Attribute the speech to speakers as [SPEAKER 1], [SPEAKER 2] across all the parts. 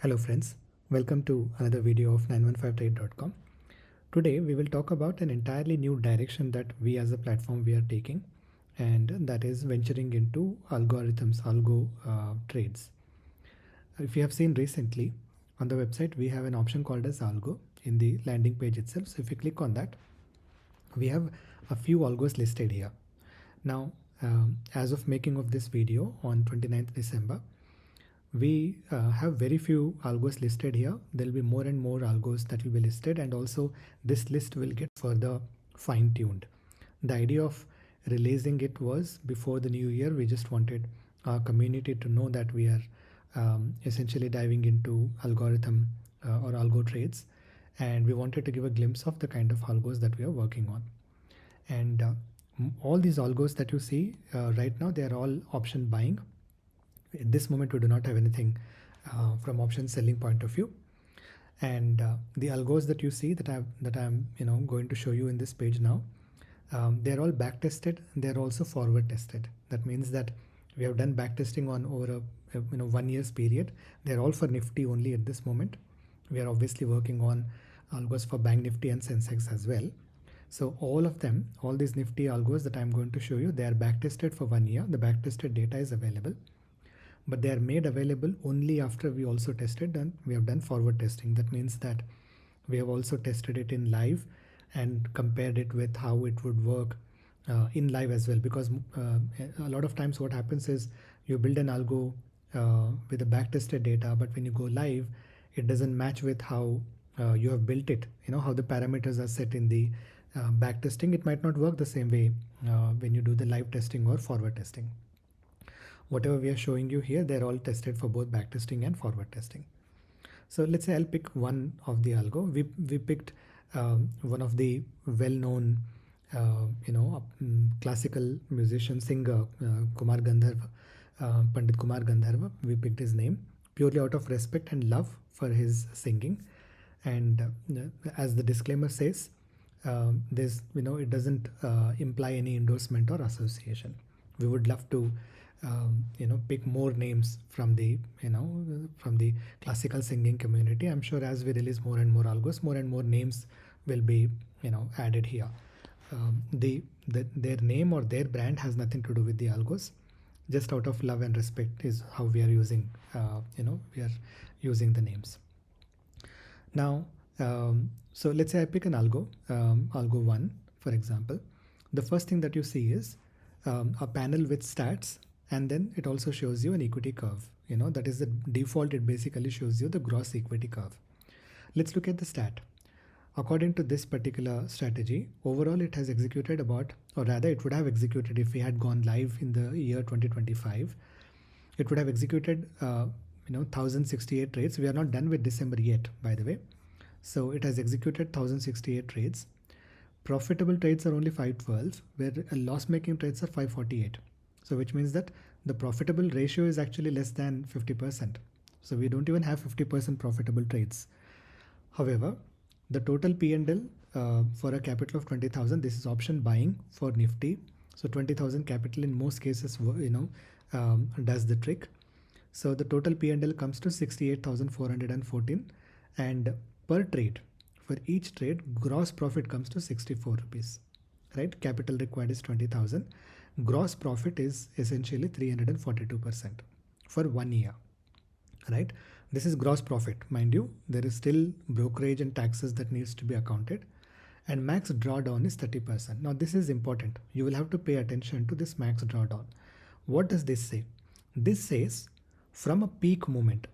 [SPEAKER 1] Hello friends, welcome to another video of 915Trade.com. Today we will talk about an entirely new direction that we as a platform we are taking, and that is venturing into algorithms, algo trades. If you have seen recently on the website, we have an option called as Algo in the landing page itself. So if you click on that, we have a few algos listed here. Now, as of making of this video on 29th December, we have very few algos listed here. There will be more and more algos that will be listed, and also this list will get further fine-tuned. The idea of releasing it was before the new year. We just wanted our community to know that we are essentially diving into algorithm or algo trades, and we wanted to give a glimpse of the kind of algos that we are working on. And all these algos that you see right now, they are all option buying. At this moment, we do not have anything from option selling point of view. And the algos that you see that I'm going to show you in this page now, they're all back tested. They're also forward tested. That means that we have done back testing on over a 1 year's period. They're all for Nifty only at this moment. We are obviously working on algos for Bank Nifty and Sensex as well. So all of them, all these Nifty algos that I'm going to show you, they are back tested for 1 year. The back tested data is available, but they are made available only after we also tested and we have done forward testing. That means that we have also tested it in live and compared it with how it would work in live as well, because a lot of times what happens is you build an algo with the back tested data, but when you go live, it doesn't match with how you have built it, how the parameters are set in the back testing. It might not work the same way when you do the live testing or forward testing. Whatever we are showing you here, they're all tested for both backtesting and forward testing. So let's say I'll pick one of the algo. We picked one of the well-known, classical musician, singer, Kumar Gandharva, Pandit Kumar Gandharva. We picked his name purely out of respect and love for his singing. And as the disclaimer says, this, it doesn't imply any endorsement or association. We would love to pick more names from the classical singing community. I'm sure as we release more and more algos, more and more names will be added here. Their name or their brand has nothing to do with the algos. Just out of love and respect is how we are using we are using the names. Now, so let's say I pick an algo, algo 1, for example. The first thing that you see is a panel with stats, and then it also shows you an equity curve. That is the default. It basically shows you the gross equity curve. Let's look at the stat. According to this particular strategy, overall it has executed about, or rather it would have executed if we had gone live in the year 2025. It would have executed 1068 trades. We are not done with December yet, by the way. So it has executed 1068 trades. Profitable trades are only 512, where loss-making trades are 548. So which means that the profitable ratio is actually less than 50%. So we don't even have 50% profitable trades. However, the total P&L for a capital of 20,000, this is option buying for Nifty. So 20,000 capital in most cases, does the trick. So the total P&L comes to 68,414, and per trade, for each trade, gross profit comes to 64 rupees, right? Capital required is 20,000. Gross profit is essentially 342% for 1 year, right? This is gross profit. Mind you, there is still brokerage and taxes that needs to be accounted, and max drawdown is 30%. Now this is important. You will have to pay attention to this max drawdown. What does this say? This says from a peak moment.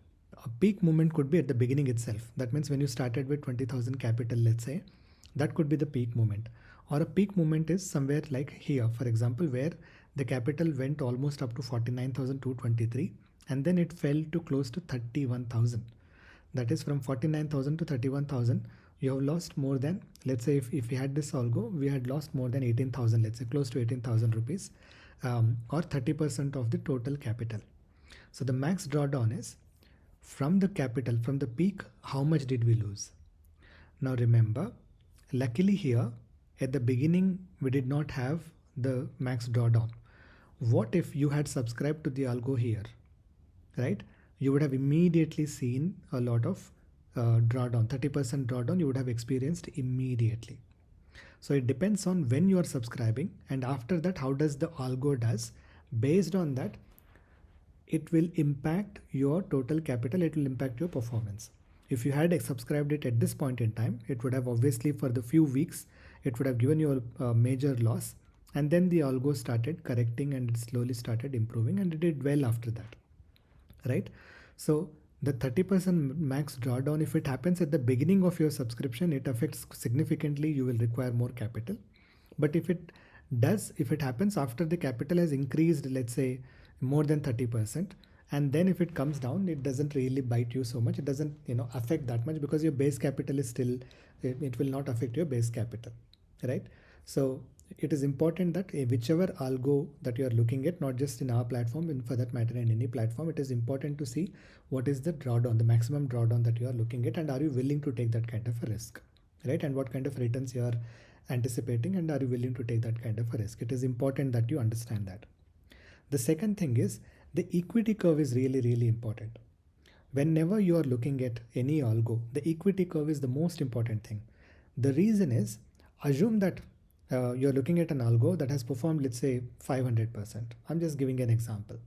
[SPEAKER 1] A peak moment could be at the beginning itself. That means when you started with 20,000 capital, let's say, that could be the peak moment. Or a peak moment is somewhere like here, for example, where the capital went almost up to 49,223, and then it fell to close to 31,000. That is from 49,000 to 31,000. You have lost more than, let's say if we had this algo, we had lost more than 18,000, let's say close to 18,000 rupees, or 30% of the total capital. So the max drawdown is from the capital, from the peak, how much did we lose? Now remember, luckily here, at the beginning, we did not have the max drawdown. What if you had subscribed to the algo here, right? you would have immediately seen a lot of drawdown. 30% drawdown you would have experienced immediately. So it depends on when you are subscribing, and after that how does the algo does. Based on that, it will impact your total capital, it will impact your performance. If you had subscribed it at this point in time, it would have obviously for the few weeks, it would have given you a major loss, and then the algo started correcting and it slowly started improving and it did well after that, right? So the 30% max drawdown, if it happens at the beginning of your subscription, it affects significantly, you will require more capital. But if it happens after the capital has increased, let's say more than 30%, and then if it comes down, it doesn't really bite you so much, it doesn't affect that much, because your base capital is still, it will not affect your base capital, right? So it is important that whichever algo that you are looking at, not just in our platform, and for that matter in any platform, it is important to see what is the drawdown, the maximum drawdown that you are looking at, and are you willing to take that kind of a risk, right? And what kind of returns you are anticipating, and are you willing to take that kind of a risk. It is important that you understand that. The second thing is the equity curve is really, really important. Whenever you are looking at any algo, the equity curve is the most important thing. The reason is, assume that you're looking at an algo that has performed, let's say 500%. I'm just giving an example.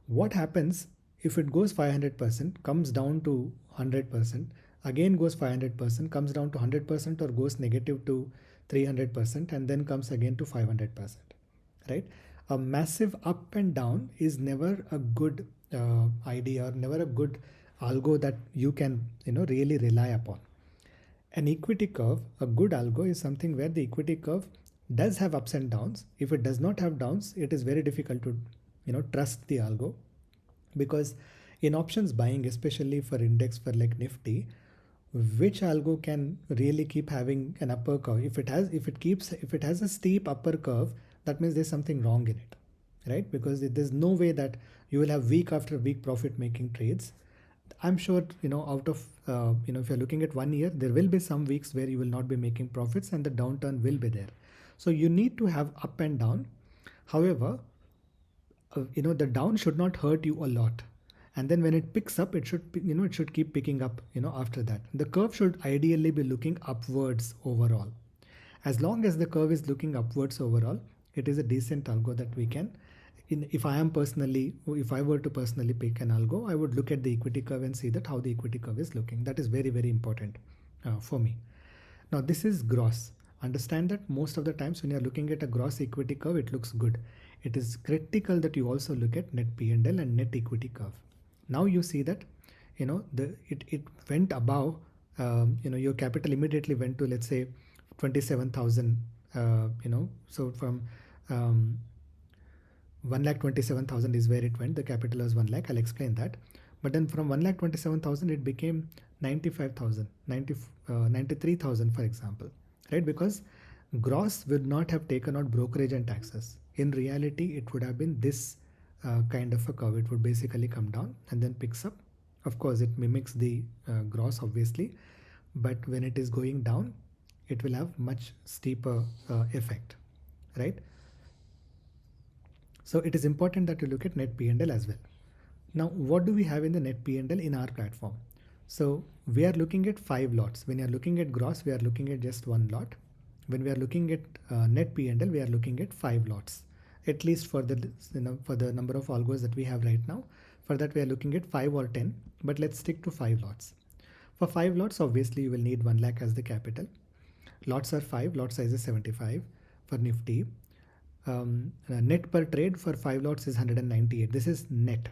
[SPEAKER 1] What happens if it goes 500%, comes down to 100%, again goes 500%, comes down to 100%, or goes negative to 300%, and then comes again to 500%, right? A massive up and down is never a good idea, or never a good algo that you can really rely upon. An equity curve, a good algo, is something where the equity curve does have ups and downs. If it does not have downs, it is very difficult to trust the algo, because in options buying, especially for index, for like Nifty, which algo can really keep having an upper curve? If it has a steep upper curve, that means there's something wrong in it, right? Because there's no way that you will have week after week profit making trades. I'm sure out of if you're looking at 1 year, there will be some weeks where you will not be making profits and the downturn will be there. So you need to have up and down. However, the down should not hurt you a lot, and then when it picks up, it should keep picking up after that. The curve should ideally be looking upwards overall. As long as the curve is looking upwards overall, it is a decent algo that we can. If I were to personally pick an algo, I would look at the equity curve and see that how the equity curve is looking. That is very, very important for me. Now this is gross. Understand that most of the times when you're looking at a gross equity curve, it looks good. It is critical that you also look at net P&L and net equity curve. Now you see that it went above, your capital immediately went to, let's say 27,000, so from 1,27,000 is where it went. The capital was 1 lakh. I'll explain that. But then from 1,27,000, it became 95,000, 93,000, for example, right? Because gross would not have taken out brokerage and taxes. In reality, it would have been this kind of a curve. It would basically come down and then picks up. Of course, it mimics the gross, obviously, but when it is going down, it will have much steeper effect, right? So it is important that you look at net P&L as well. Now, what do we have in the net P&L in our platform? So we are looking at 5 lots. When you are looking at gross, we are looking at just 1 lot. When we are looking at net P&L, we are looking at 5 lots, at least for the for the number of algos that we have right now. For that, we are looking at 5 or 10, but let's stick to 5 lots. For 5 lots, obviously you will need 1 lakh as the capital. Lots are 5, lot size is 75 for Nifty. Net per trade for 5 lots is 198. This is net,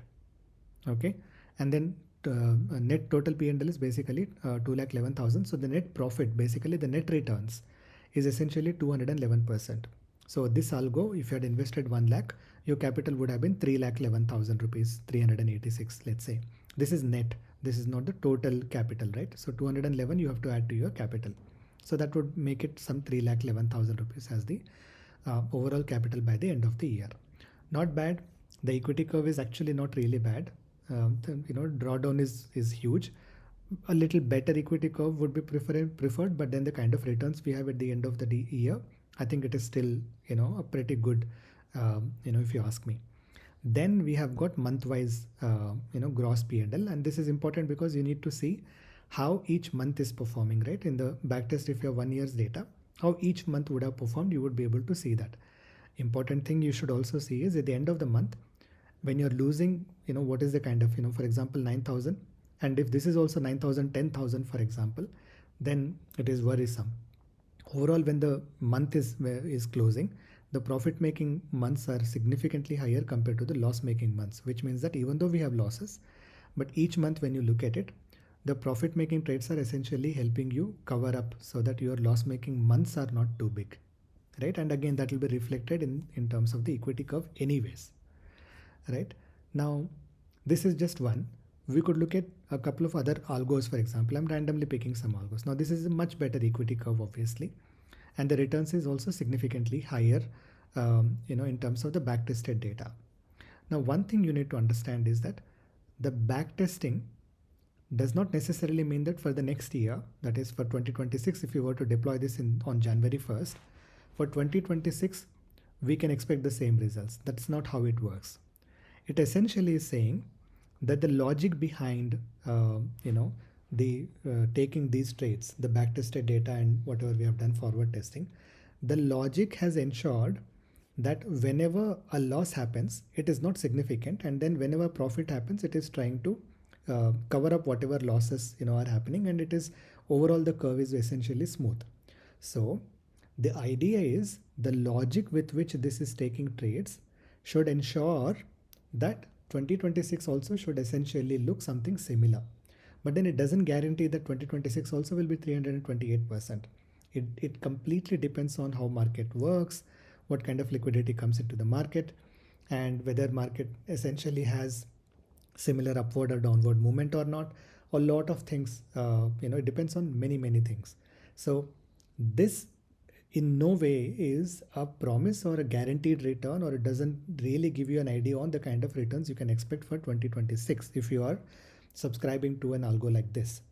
[SPEAKER 1] okay? And then net total P&L is basically 2,11,000. So the net profit, basically the net returns, is essentially 211%. So this algo, if you had invested 1 lakh, your capital would have been 3,11,000 rupees, 386, let's say. This is net. This is not the total capital, right? So 211 you have to add to your capital. So that would make it some 3,11,000 rupees as the overall capital by the end of the year. Not bad. The equity curve is actually not really bad. Drawdown is huge. A little better equity curve would be preferred, but then the kind of returns we have at the end of the year, I think it is still a pretty good, if you ask me. Then we have got month-wise, gross P&L, and this is important because you need to see how each month is performing, right? In the backtest, if you have 1 year's data, how each month would have performed, you would be able to see that. Important thing you should also see is at the end of the month, when you're losing, what is the kind of, for example, 9,000, and if this is also 9,000, 10,000, for example, then it is worrisome. Overall, when the month is closing, the profit making months are significantly higher compared to the loss making months, which means that even though we have losses, but each month when you look at it, the profit making trades are essentially helping you cover up so that your loss making months are not too big, right? And again, that will be reflected in terms of the equity curve anyways, right? Now, this is just one. We could look at a couple of other algos, for example. I'm randomly picking some algos. Now, this is a much better equity curve, obviously, and the returns is also significantly higher, in terms of the backtested data. Now, one thing you need to understand is that the backtesting does not necessarily mean that for the next year, that is for 2026, if you were to deploy this on January 1st, for 2026, we can expect the same results. That's not how it works. It essentially is saying that the logic behind, the taking these trades, the backtested data and whatever we have done forward testing, the logic has ensured that whenever a loss happens, it is not significant, and then whenever profit happens, it is trying to cover up whatever losses are happening, and it is overall the curve is essentially smooth. So the idea is the logic with which this is taking trades should ensure that 2026 also should essentially look something similar. But then it doesn't guarantee that 2026 also will be 328%. It completely depends on how market works, what kind of liquidity comes into the market, and whether market essentially has similar upward or downward movement or not. A lot of things, it depends on many things. So this in no way is a promise or a guaranteed return, or it doesn't really give you an idea on the kind of returns you can expect for 2026 if you are subscribing to an algo like this.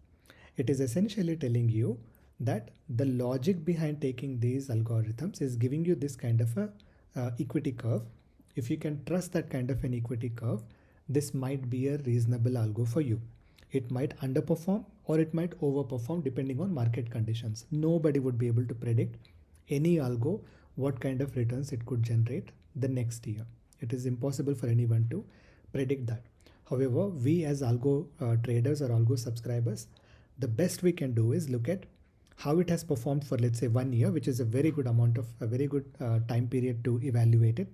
[SPEAKER 1] It is essentially telling you that the logic behind taking these algorithms is giving you this kind of a equity curve. If you can trust that kind of an equity curve, this might be a reasonable algo for you. It might underperform or it might overperform depending on market conditions. Nobody would be able to predict any algo what kind of returns it could generate the next year. It is impossible for anyone to predict that. However, we as algo traders or algo subscribers, the best we can do is look at how it has performed for, let's say, 1 year, which is a very good amount of a very good time period to evaluate it,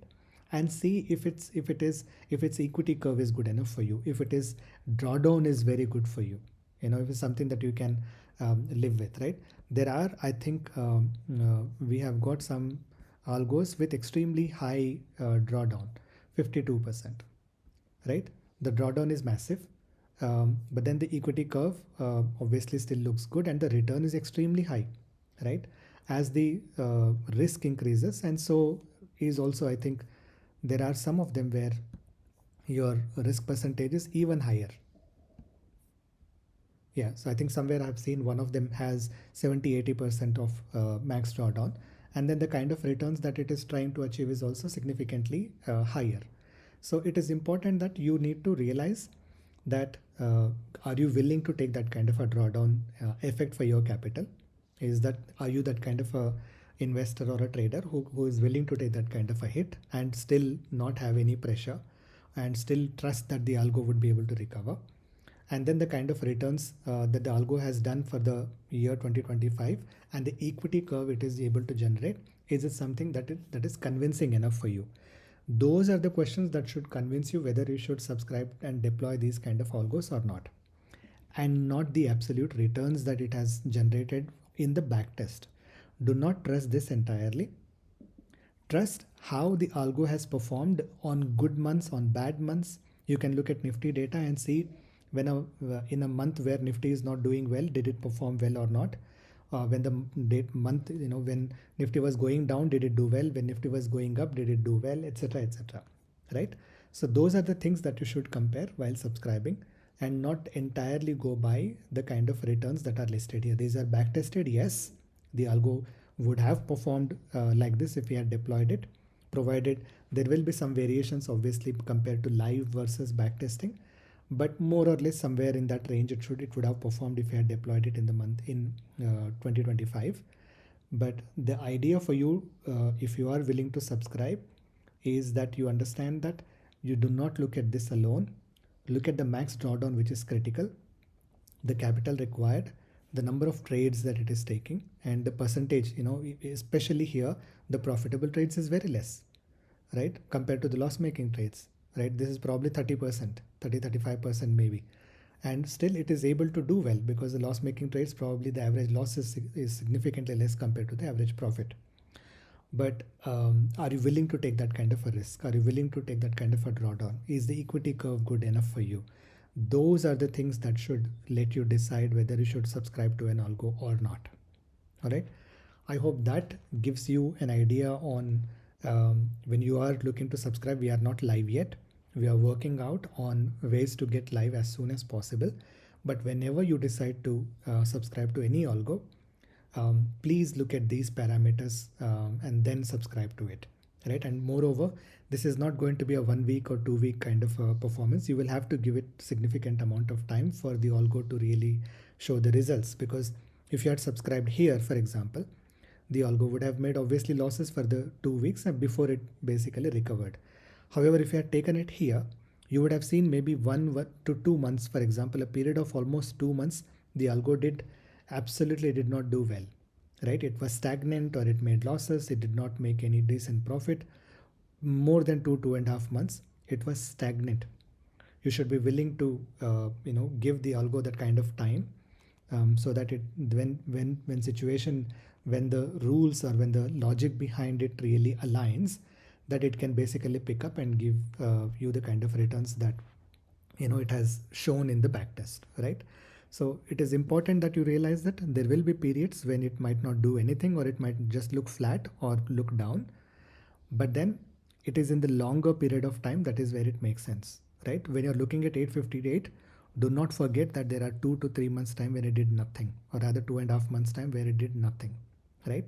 [SPEAKER 1] and see if its equity curve is good enough for you, if it is drawdown is very good for you, if it's something that you can live with, right? There are, I think, we have got some algos with extremely high drawdown, 52%, right? The drawdown is massive, but then the equity curve obviously still looks good, and the return is extremely high, right? As the risk increases, and so is also, I think, there are some of them where your risk percentage is even higher. Yeah, so I think somewhere I've seen one of them has 70-80% of max drawdown, and then the kind of returns that it is trying to achieve is also significantly higher. So it is important that you need to realize that are you willing to take that kind of a drawdown effect for your capital? Are you that kind of a investor or a trader who is willing to take that kind of a hit and still not have any pressure and still trust that the algo would be able to recover? And then the kind of returns that the algo has done for the year 2025 and the equity curve it is able to generate, is it something that is convincing enough for you? Those are the questions that should convince you whether you should subscribe and deploy these kind of algos or not, and not the absolute returns that it has generated in the backtest. Do not trust this entirely. Trust how the algo has performed on good months, on bad months. You can look at Nifty data and see when in a month where Nifty is not doing well, did it perform well or not? When the month, when Nifty was going down, did it do well? When Nifty was going up, did it do well, etc., etc., right? So those are the things that you should compare while subscribing, and not entirely go by the kind of returns that are listed here. These are backtested. Yes, the algo would have performed like this if we had deployed it, provided There will be some variations obviously compared to live versus backtesting, but more or less somewhere in that range it would have performed if you had deployed it in the month in 2025. But the idea for you, if you are willing to subscribe, is that you understand that you do not look at this alone. Look at the max drawdown, which is critical, the capital required, the number of trades that it is taking, and the percentage. Especially here, the profitable trades is very less, right, compared to the loss making trades, right? This is probably 30%, 35% maybe. And still it is able to do well, because the loss making trades, probably the average loss is significantly less compared to the average profit. But are you willing to take that kind of a risk? Are you willing to take that kind of a drawdown? Is the equity curve good enough for you? Those are the things that should let you decide whether you should subscribe to an algo or not. All right. I hope that gives you an idea on when you are looking to subscribe. We are not live yet. We are working out on ways to get live as soon as possible. But whenever you decide to subscribe to any algo, please look at these parameters and then subscribe to it, right? And moreover, this is not going to be a 1 week or 2 week kind of performance. You will have to give it significant amount of time for the algo to really show the results, because if you had subscribed here, for example, the algo would have made obviously losses for the 2 weeks before it basically recovered. However, if you had taken it here, you would have seen maybe 1 to 2 months, for example, a period of almost 2 months, the algo absolutely did not do well, right? It was stagnant, or it made losses. It did not make any decent profit. More than 2.5 months, it was stagnant. You should be willing to give the algo that kind of time, so that it when situation, when the rules or when the logic behind it really aligns, that it can basically pick up and give you the kind of returns that it has shown in the backtest, right? So it is important that you realize that there will be periods when it might not do anything, or it might just look flat or look down. But then it is in the longer period of time that is where it makes sense, right? When you're looking at 858, do not forget that there are 2 to 3 months time when it did nothing, or rather 2.5 months time where it did nothing, right?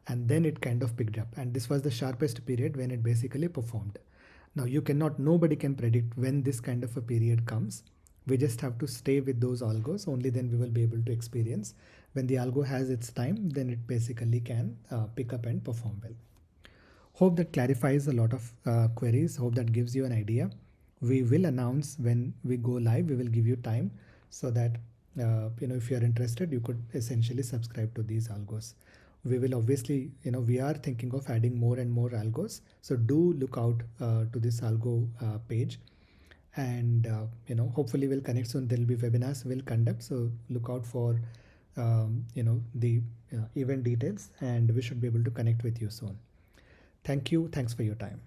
[SPEAKER 1] And then it kind of picked up, and this was the sharpest period when it basically performed. Now nobody can predict when this kind of a period comes. We just have to stay with those algos. Only then we will be able to experience. When the algo has its time, then it basically can pick up and perform well. Hope that clarifies a lot of queries. Hope that gives you an idea. We will announce when we go live. We will give you time, so that if you are interested, you could essentially subscribe to these algos. We will obviously, we are thinking of adding more and more algos. So do look out to this algo page. And hopefully we'll connect soon. There will be webinars we'll conduct, so look out for the event details, and we should be able to connect with you soon. Thank you. Thanks for your time.